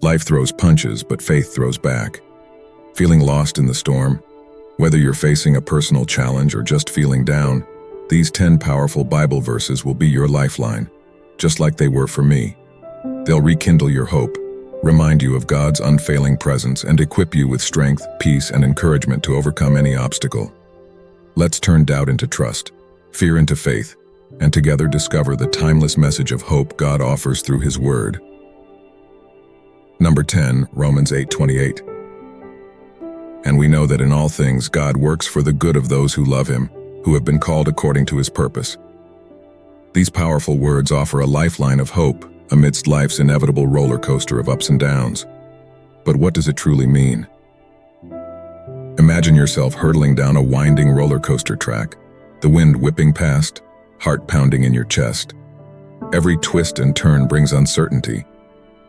Life throws punches, but faith throws back. Feeling lost in the storm? Whether you're facing a personal challenge or just feeling down, these 10 powerful Bible verses will be your lifeline, just like they were for me. They'll rekindle your hope, remind you of God's unfailing presence, and equip you with strength, peace, and encouragement to overcome any obstacle. Let's turn doubt into trust, fear into faith, and together discover the timeless message of hope God offers through His Word. Number 10, Romans 8:28. And we know that in all things God works for the good of those who love Him, who have been called according to His purpose. These powerful words offer a lifeline of hope amidst life's inevitable roller coaster of ups and downs. But what does it truly mean? Imagine yourself hurtling down a winding roller coaster track, the wind whipping past, heart pounding in your chest. Every twist and turn brings uncertainty,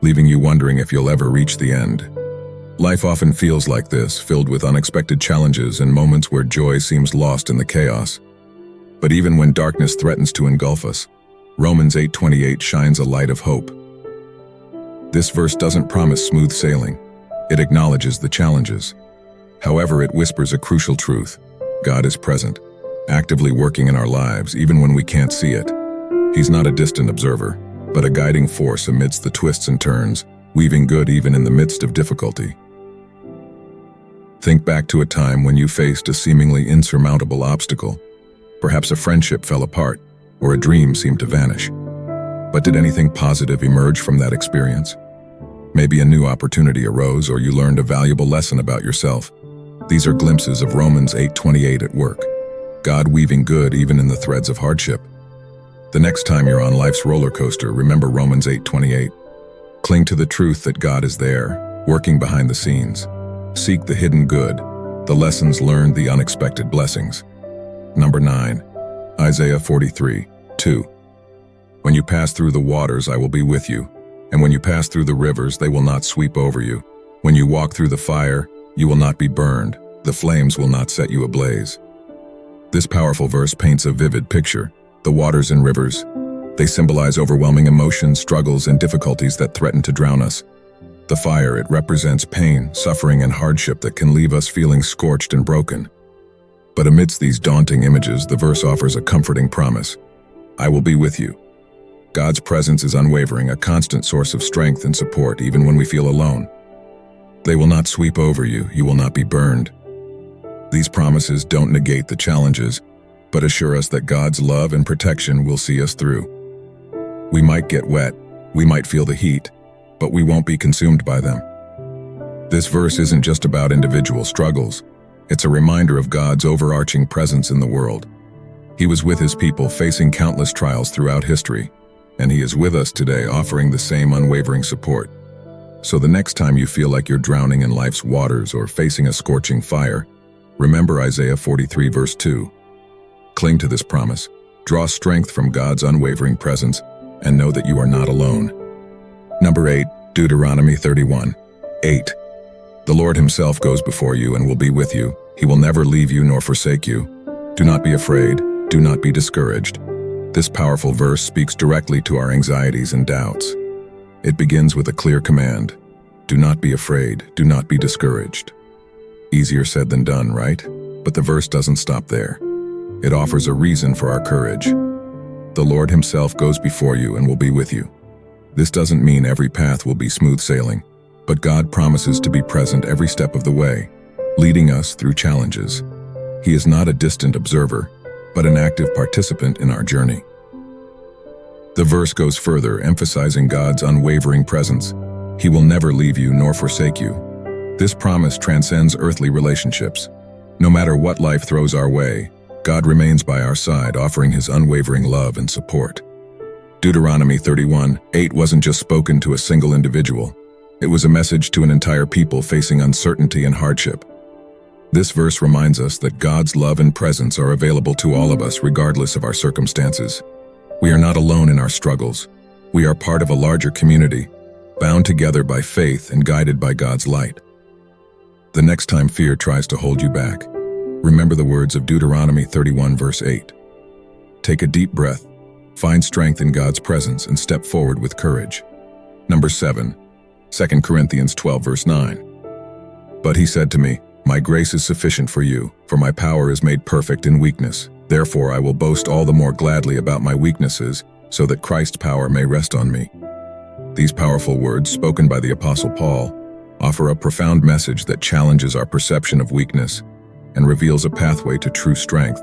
leaving you wondering if you'll ever reach the end. Life often feels like this, filled with unexpected challenges and moments where joy seems lost in the chaos. But even when darkness threatens to engulf us, Romans 8:28 shines a light of hope. This verse doesn't promise smooth sailing. It acknowledges the challenges. However, it whispers a crucial truth. God is present, actively working in our lives even when we can't see it. He's not a distant observer, but a guiding force amidst the twists and turns, weaving good even in the midst of difficulty. Think back to a time when you faced a seemingly insurmountable obstacle. Perhaps a friendship fell apart, or a dream seemed to vanish. But did anything positive emerge from that experience? Maybe a new opportunity arose, or you learned a valuable lesson about yourself. These are glimpses of Romans 8:28 at work. God weaving good even in the threads of hardship. The next time you're on life's roller coaster, remember Romans 8:28. Cling to the truth that God is there, working behind the scenes. Seek the hidden good, the lessons learned, the unexpected blessings. Number 9, Isaiah 43:2. When you pass through the waters, I will be with you, and when you pass through the rivers, they will not sweep over you. When you walk through the fire, you will not be burned, the flames will not set you ablaze. This powerful verse paints a vivid picture. The waters and rivers, they symbolize overwhelming emotions, struggles, and difficulties that threaten to drown us. The fire, it represents pain, suffering, and hardship that can leave us feeling scorched and broken. But amidst these daunting images, the verse offers a comforting promise. I will be with you. God's presence is unwavering, a constant source of strength and support even when we feel alone. They will not sweep over you, you will not be burned. These promises don't negate the challenges, but assure us that God's love and protection will see us through. We might get wet, we might feel the heat, but we won't be consumed by them. This verse isn't just about individual struggles. It's a reminder of God's overarching presence in the world. He was with His people facing countless trials throughout history, and He is with us today offering the same unwavering support. So the next time you feel like you're drowning in life's waters or facing a scorching fire, remember Isaiah 43 verse 2. Cling to this promise, draw strength from God's unwavering presence, and know that you are not alone. Number 8, Deuteronomy 31:8. The Lord Himself goes before you and will be with you. He will never leave you nor forsake you. Do not be afraid, do not be discouraged. This powerful verse speaks directly to our anxieties and doubts. It begins with a clear command. Do not be afraid, do not be discouraged. Easier said than done, right? But the verse doesn't stop there. It offers a reason for our courage. The Lord Himself goes before you and will be with you. This doesn't mean every path will be smooth sailing, but God promises to be present every step of the way, leading us through challenges. He is not a distant observer, but an active participant in our journey. The verse goes further, emphasizing God's unwavering presence. He will never leave you nor forsake you. This promise transcends earthly relationships. No matter what life throws our way, God remains by our side, offering His unwavering love and support. Deuteronomy 31:8 wasn't just spoken to a single individual. It was a message to an entire people facing uncertainty and hardship. This verse reminds us that God's love and presence are available to all of us regardless of our circumstances. We are not alone in our struggles. We are part of a larger community, bound together by faith and guided by God's light. The next time fear tries to hold you back, remember the words of Deuteronomy 31 verse 8. Take a deep breath, find strength in God's presence, and step forward with courage. Number 7, 2 Corinthians 12 verse 9. But he said to me, "My grace is sufficient for you, for my power is made perfect in weakness. Therefore I will boast all the more gladly about my weaknesses, so that Christ's power may rest on me." These powerful words, spoken by the Apostle Paul, offer a profound message that challenges our perception of weakness and reveals a pathway to true strength.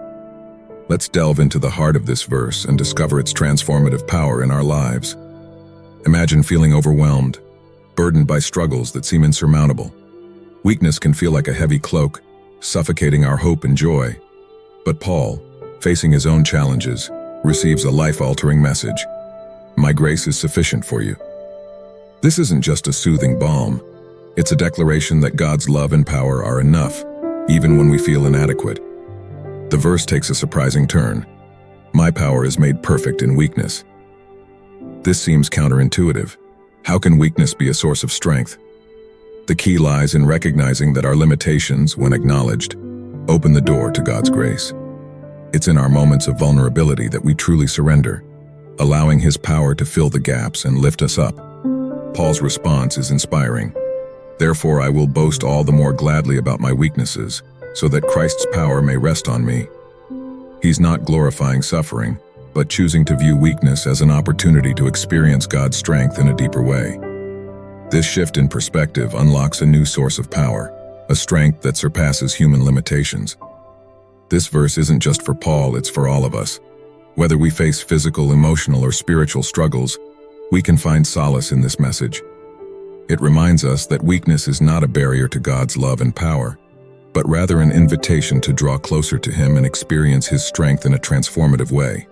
Let's delve into the heart of this verse and discover its transformative power in our lives. Imagine feeling overwhelmed, burdened by struggles that seem insurmountable. Weakness can feel like a heavy cloak, suffocating our hope and joy. But Paul, facing his own challenges, receives a life-altering message. "My grace is sufficient for you." This isn't just a soothing balm. It's a declaration that God's love and power are enough, even when we feel inadequate. The verse takes a surprising turn. "My power is made perfect in weakness." This seems counterintuitive. How can weakness be a source of strength? The key lies in recognizing that our limitations, when acknowledged, open the door to God's grace. It's in our moments of vulnerability that we truly surrender, allowing His power to fill the gaps and lift us up. Paul's response is inspiring. "Therefore I will boast all the more gladly about my weaknesses, so that Christ's power may rest on me." He's not glorifying suffering, but choosing to view weakness as an opportunity to experience God's strength in a deeper way. This shift in perspective unlocks a new source of power, a strength that surpasses human limitations. This verse isn't just for Paul, it's for all of us. Whether we face physical, emotional, or spiritual struggles, we can find solace in this message. It reminds us that weakness is not a barrier to God's love and power, but rather an invitation to draw closer to Him and experience His strength in a transformative way.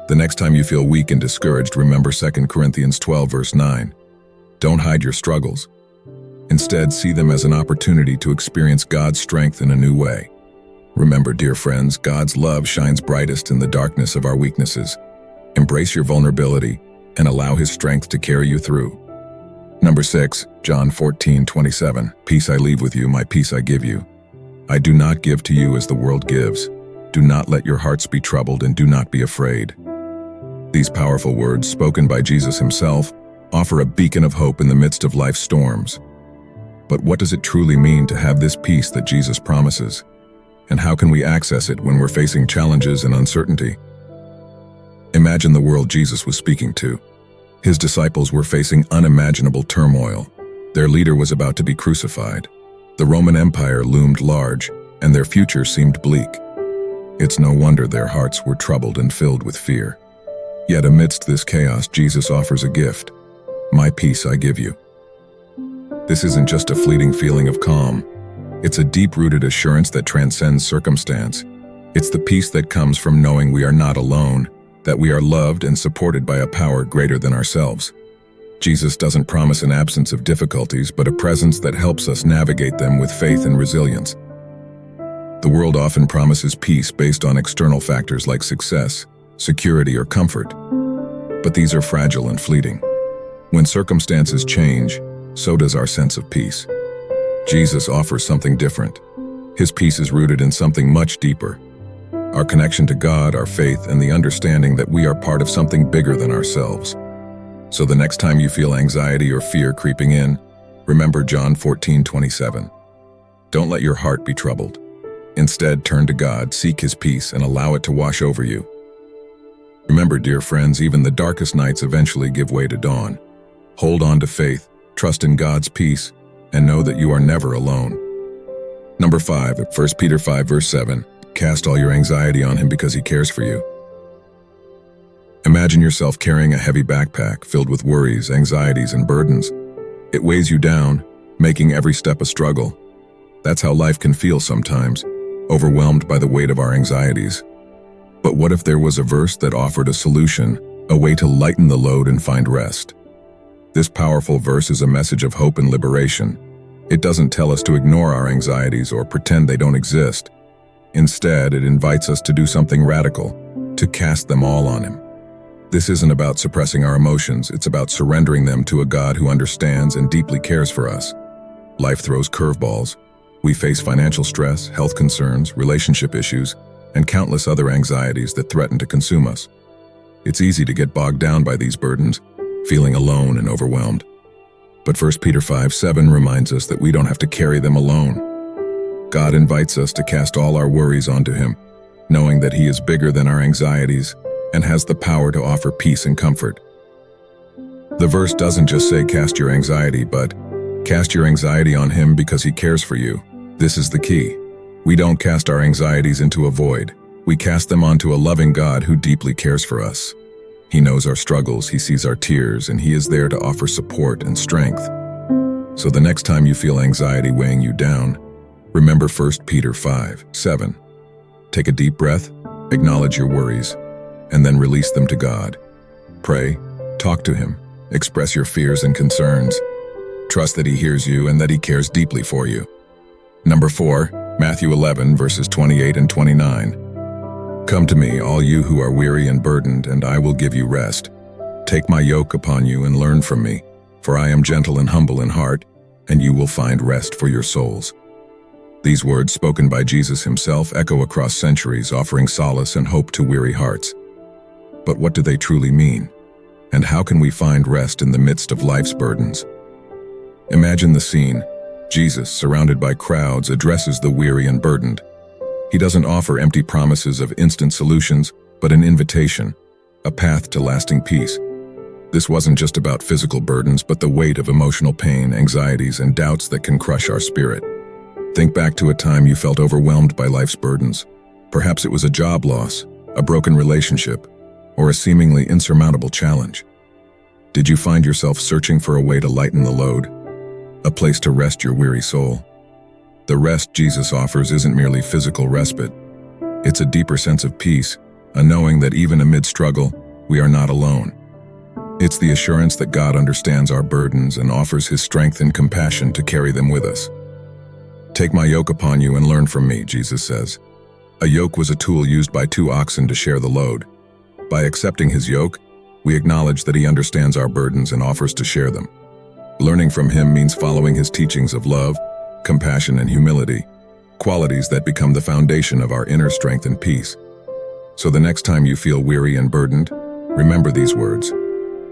The next time you feel weak and discouraged, remember 2 Corinthians 12 verse 9. Don't hide your struggles. Instead, see them as an opportunity to experience God's strength in a new way. Remember, dear friends, God's love shines brightest in the darkness of our weaknesses. Embrace your vulnerability and allow His strength to carry you through. Number 6, John 14:27. "Peace I leave with you, my peace I give you. I do not give to you as the world gives. Do not let your hearts be troubled and do not be afraid." These powerful words, spoken by Jesus Himself, offer a beacon of hope in the midst of life's storms. But what does it truly mean to have this peace that Jesus promises? And how can we access it when we're facing challenges and uncertainty? Imagine the world Jesus was speaking to. His disciples were facing unimaginable turmoil. Their leader was about to be crucified. The Roman Empire loomed large, and their future seemed bleak. It's no wonder their hearts were troubled and filled with fear. Yet amidst this chaos, Jesus offers a gift. "My peace I give you." This isn't just a fleeting feeling of calm. It's a deep-rooted assurance that transcends circumstance. It's the peace that comes from knowing we are not alone, that we are loved and supported by a power greater than ourselves. Jesus doesn't promise an absence of difficulties, but a presence that helps us navigate them with faith and resilience. The world often promises peace based on external factors like success, security, or comfort. But these are fragile and fleeting. When circumstances change, so does our sense of peace. Jesus offers something different. His peace is rooted in something much deeper. Our connection to God, our faith, and the understanding that we are part of something bigger than ourselves. So the next time you feel anxiety or fear creeping in, remember John 14:27. Don't let your heart be troubled. Instead, turn to God, seek His peace, and allow it to wash over you. Remember, dear friends, even the darkest nights eventually give way to dawn. Hold on to faith, trust in God's peace, and know that you are never alone. Number 5, 1 Peter 5 verse 7. Cast all your anxiety on Him because He cares for you. Imagine yourself carrying a heavy backpack filled with worries, anxieties, and burdens. It weighs you down, making every step a struggle. That's how life can feel sometimes, overwhelmed by the weight of our anxieties. But what if there was a verse that offered a solution, a way to lighten the load and find rest? This powerful verse is a message of hope and liberation. It doesn't tell us to ignore our anxieties or pretend they don't exist. Instead, it invites us to do something radical, to cast them all on Him. This isn't about suppressing our emotions, it's about surrendering them to a God who understands and deeply cares for us. Life throws curveballs. We face financial stress, health concerns, relationship issues, and countless other anxieties that threaten to consume us. It's easy to get bogged down by these burdens, feeling alone and overwhelmed. But 1 Peter 5:7 reminds us that we don't have to carry them alone. God invites us to cast all our worries onto Him, knowing that He is bigger than our anxieties and has the power to offer peace and comfort. The verse doesn't just say cast your anxiety, but cast your anxiety on Him because He cares for you. This is the key. We don't cast our anxieties into a void. We cast them onto a loving God who deeply cares for us. He knows our struggles, He sees our tears, and He is there to offer support and strength. So the next time you feel anxiety weighing you down, remember 1 Peter 5:7. Take a deep breath, acknowledge your worries, and then release them to God. Pray, talk to Him, express your fears and concerns. Trust that He hears you and that He cares deeply for you. Number 4, Matthew 11, verses 28 and 29. Come to me, all you who are weary and burdened, and I will give you rest. Take my yoke upon you and learn from me, for I am gentle and humble in heart, and you will find rest for your souls. These words, spoken by Jesus Himself, echo across centuries, offering solace and hope to weary hearts. But what do they truly mean? And how can we find rest in the midst of life's burdens? Imagine the scene. Jesus, surrounded by crowds, addresses the weary and burdened. He doesn't offer empty promises of instant solutions, but an invitation, a path to lasting peace. This wasn't just about physical burdens, but the weight of emotional pain, anxieties, and doubts that can crush our spirit. Think back to a time you felt overwhelmed by life's burdens. Perhaps it was a job loss, a broken relationship, or a seemingly insurmountable challenge. Did you find yourself searching for a way to lighten the load? A place to rest your weary soul? The rest Jesus offers isn't merely physical respite. It's a deeper sense of peace, a knowing that even amid struggle, we are not alone. It's the assurance that God understands our burdens and offers His strength and compassion to carry them with us. Take my yoke upon you and learn from me, Jesus says. A yoke was a tool used by 2 oxen to share the load. By accepting His yoke, we acknowledge that He understands our burdens and offers to share them. Learning from Him means following His teachings of love, compassion, and humility, qualities that become the foundation of our inner strength and peace. So the next time you feel weary and burdened, remember these words.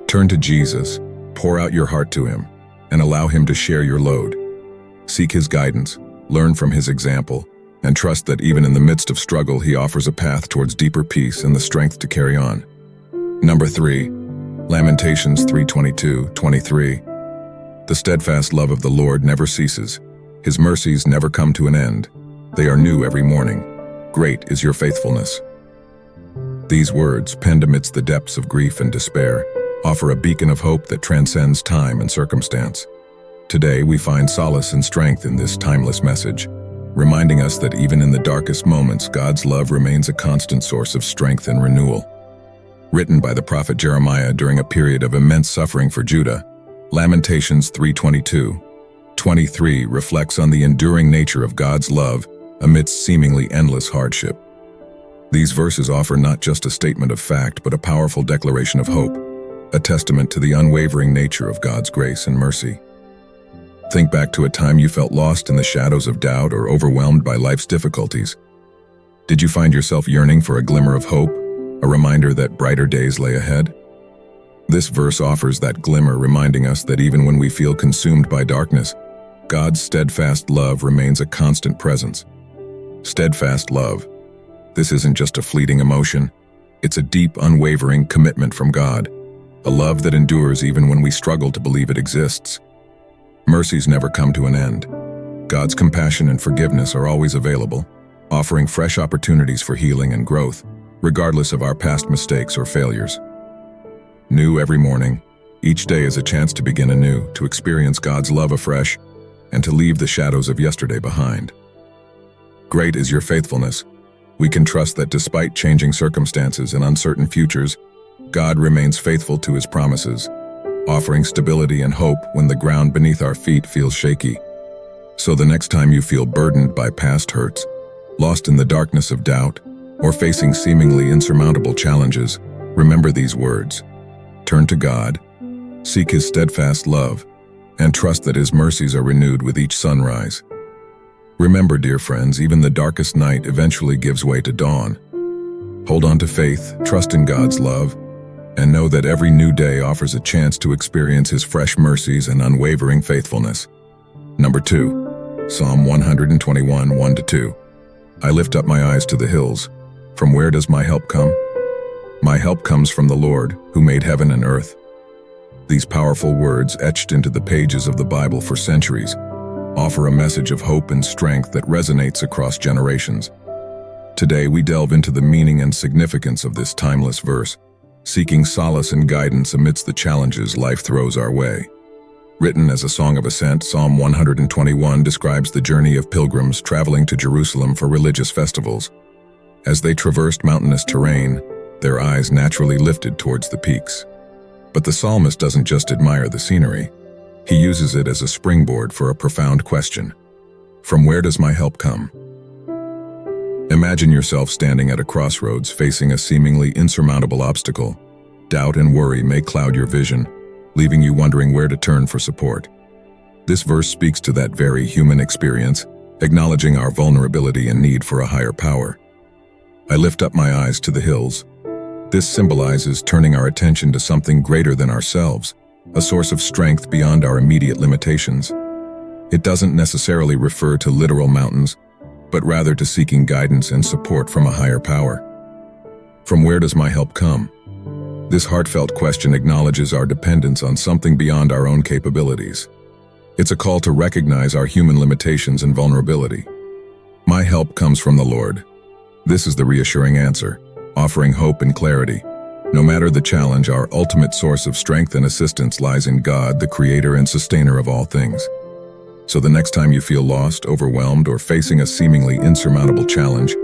Turn to Jesus, pour out your heart to Him, and allow Him to share your load. Seek His guidance, learn from His example, and trust that even in the midst of struggle, He offers a path towards deeper peace and the strength to carry on. Number 3, Lamentations 3:22-23. The steadfast love of the Lord never ceases. His mercies never come to an end. They are new every morning. Great is your faithfulness. These words, penned amidst the depths of grief and despair, offer a beacon of hope that transcends time and circumstance. Today, we find solace and strength in this timeless message, reminding us that even in the darkest moments, God's love remains a constant source of strength and renewal. Written by the prophet Jeremiah during a period of immense suffering for Judah, Lamentations 3:22-23 reflects on the enduring nature of God's love amidst seemingly endless hardship. These verses offer not just a statement of fact, but a powerful declaration of hope, a testament to the unwavering nature of God's grace and mercy. Think back to a time you felt lost in the shadows of doubt or overwhelmed by life's difficulties. Did you find yourself yearning for a glimmer of hope, a reminder that brighter days lay ahead? This verse offers that glimmer, reminding us that even when we feel consumed by darkness, God's steadfast love remains a constant presence. Steadfast love. This isn't just a fleeting emotion. It's a deep, unwavering commitment from God, a love that endures even when we struggle to believe it exists. Mercies never come to an end. God's compassion and forgiveness are always available, offering fresh opportunities for healing and growth, regardless of our past mistakes or failures. New every morning, each day is a chance to begin anew, to experience God's love afresh, and to leave the shadows of yesterday behind. Great is your faithfulness. We can trust that despite changing circumstances and uncertain futures, God remains faithful to His promises, offering stability and hope when the ground beneath our feet feels shaky. So the next time you feel burdened by past hurts, lost in the darkness of doubt, or facing seemingly insurmountable challenges, remember these words. Turn to God, seek His steadfast love, and trust that His mercies are renewed with each sunrise. Remember, dear friends, even the darkest night eventually gives way to dawn. Hold on to faith, trust in God's love, and know that every new day offers a chance to experience His fresh mercies and unwavering faithfulness. Number 2. Psalm 121, 1-2. I lift up my eyes to the hills. From where does my help come? My help comes from the Lord, who made heaven and earth. These powerful words, etched into the pages of the Bible for centuries, offer a message of hope and strength that resonates across generations. Today we delve into the meaning and significance of this timeless verse, seeking solace and guidance amidst the challenges life throws our way. Written as a song of ascent, Psalm 121 describes the journey of pilgrims traveling to Jerusalem for religious festivals. As they traversed mountainous terrain, their eyes naturally lifted towards the peaks. But the psalmist doesn't just admire the scenery. He uses it as a springboard for a profound question. From where does my help come? Imagine yourself standing at a crossroads facing a seemingly insurmountable obstacle. Doubt and worry may cloud your vision, leaving you wondering where to turn for support. This verse speaks to that very human experience, acknowledging our vulnerability and need for a higher power. I lift up my eyes to the hills. This symbolizes turning our attention to something greater than ourselves, a source of strength beyond our immediate limitations. It doesn't necessarily refer to literal mountains, but rather to seeking guidance and support from a higher power. From where does my help come? This heartfelt question acknowledges our dependence on something beyond our own capabilities. It's a call to recognize our human limitations and vulnerability. My help comes from the Lord. This is the reassuring answer, offering hope and clarity. No matter the challenge, our ultimate source of strength and assistance lies in God, the creator and sustainer of all things. So the next time you feel lost, overwhelmed, or facing a seemingly insurmountable challenge,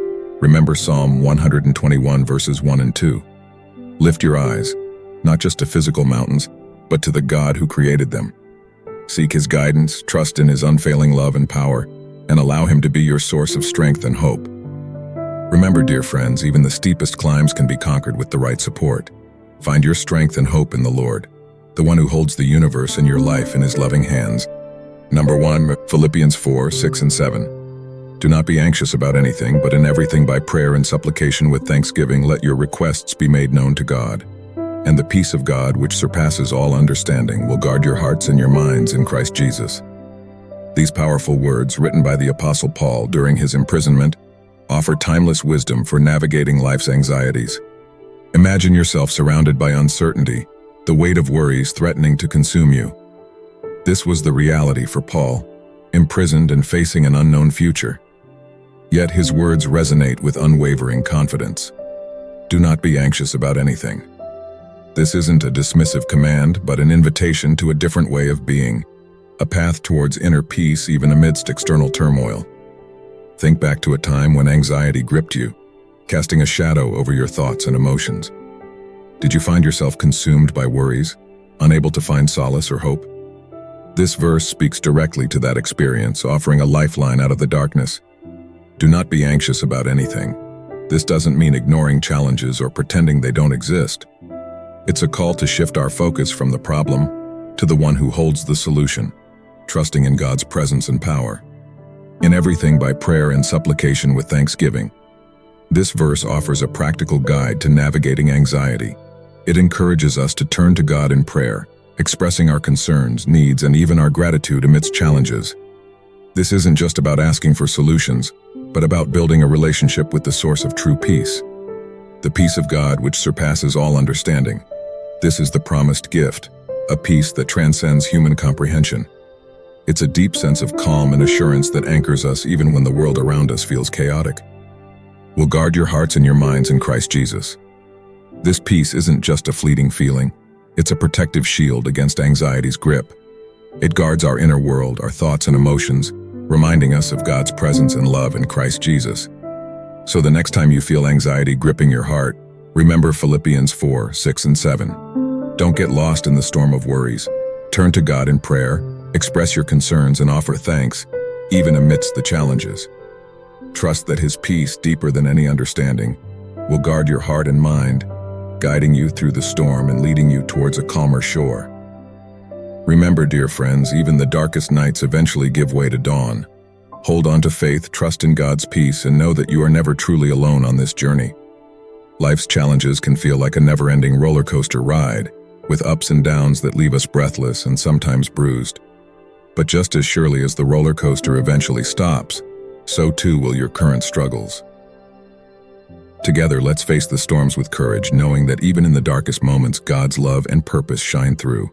remember Psalm 121 verses 1 and 2. Lift your eyes, not just to physical mountains, but to the God who created them. Seek His guidance, trust in His unfailing love and power, and allow Him to be your source of strength and hope. Remember, dear friends, even the steepest climbs can be conquered with the right support. Find your strength and hope in the Lord, the one who holds the universe and your life in His loving hands. Number 1, Philippians 4, 6 and 7. Do not be anxious about anything, but in everything by prayer and supplication with thanksgiving let your requests be made known to God. And the peace of God, which surpasses all understanding, will guard your hearts and your minds in Christ Jesus. These powerful words, written by the Apostle Paul during his imprisonment, offer timeless wisdom for navigating life's anxieties. Imagine yourself surrounded by uncertainty, the weight of worries threatening to consume you. This was the reality for Paul, imprisoned and facing an unknown future. Yet his words resonate with unwavering confidence. Do not be anxious about anything. This isn't a dismissive command, but an invitation to a different way of being, a path towards inner peace even amidst external turmoil. Think back to a time when anxiety gripped you, casting a shadow over your thoughts and emotions. Did you find yourself consumed by worries, unable to find solace or hope? This verse speaks directly to that experience, offering a lifeline out of the darkness. Do not be anxious about anything. This doesn't mean ignoring challenges or pretending they don't exist. It's a call to shift our focus from the problem to the one who holds the solution, trusting in God's presence and power. In everything by prayer and supplication with thanksgiving. This verse offers a practical guide to navigating anxiety. It encourages us to turn to God in prayer, expressing our concerns, needs, and even our gratitude amidst challenges. This isn't just about asking for solutions, but about building a relationship with the source of true peace. The peace of God which surpasses all understanding. This is the promised gift, a peace that transcends human comprehension. It's a deep sense of calm and assurance that anchors us even when the world around us feels chaotic. Will guard your hearts and your minds in Christ Jesus. This peace isn't just a fleeting feeling, it's a protective shield against anxiety's grip. It guards our inner world, our thoughts and emotions, reminding us of God's presence and love in Christ Jesus. So the next time you feel anxiety gripping your heart, remember Philippians 4, 6 and 7. Don't get lost in the storm of worries. Turn to God in prayer, express your concerns and offer thanks, even amidst the challenges. Trust that His peace, deeper than any understanding, will guard your heart and mind, guiding you through the storm and leading you towards a calmer shore. Remember, dear friends, even the darkest nights eventually give way to dawn. Hold on to faith, trust in God's peace, and know that you are never truly alone on this journey. Life's challenges can feel like a never-ending roller coaster ride, with ups and downs that leave us breathless and sometimes bruised. But just as surely as the roller coaster eventually stops, so too will your current struggles. Together, let's face the storms with courage, knowing that even in the darkest moments, God's love and purpose shine through.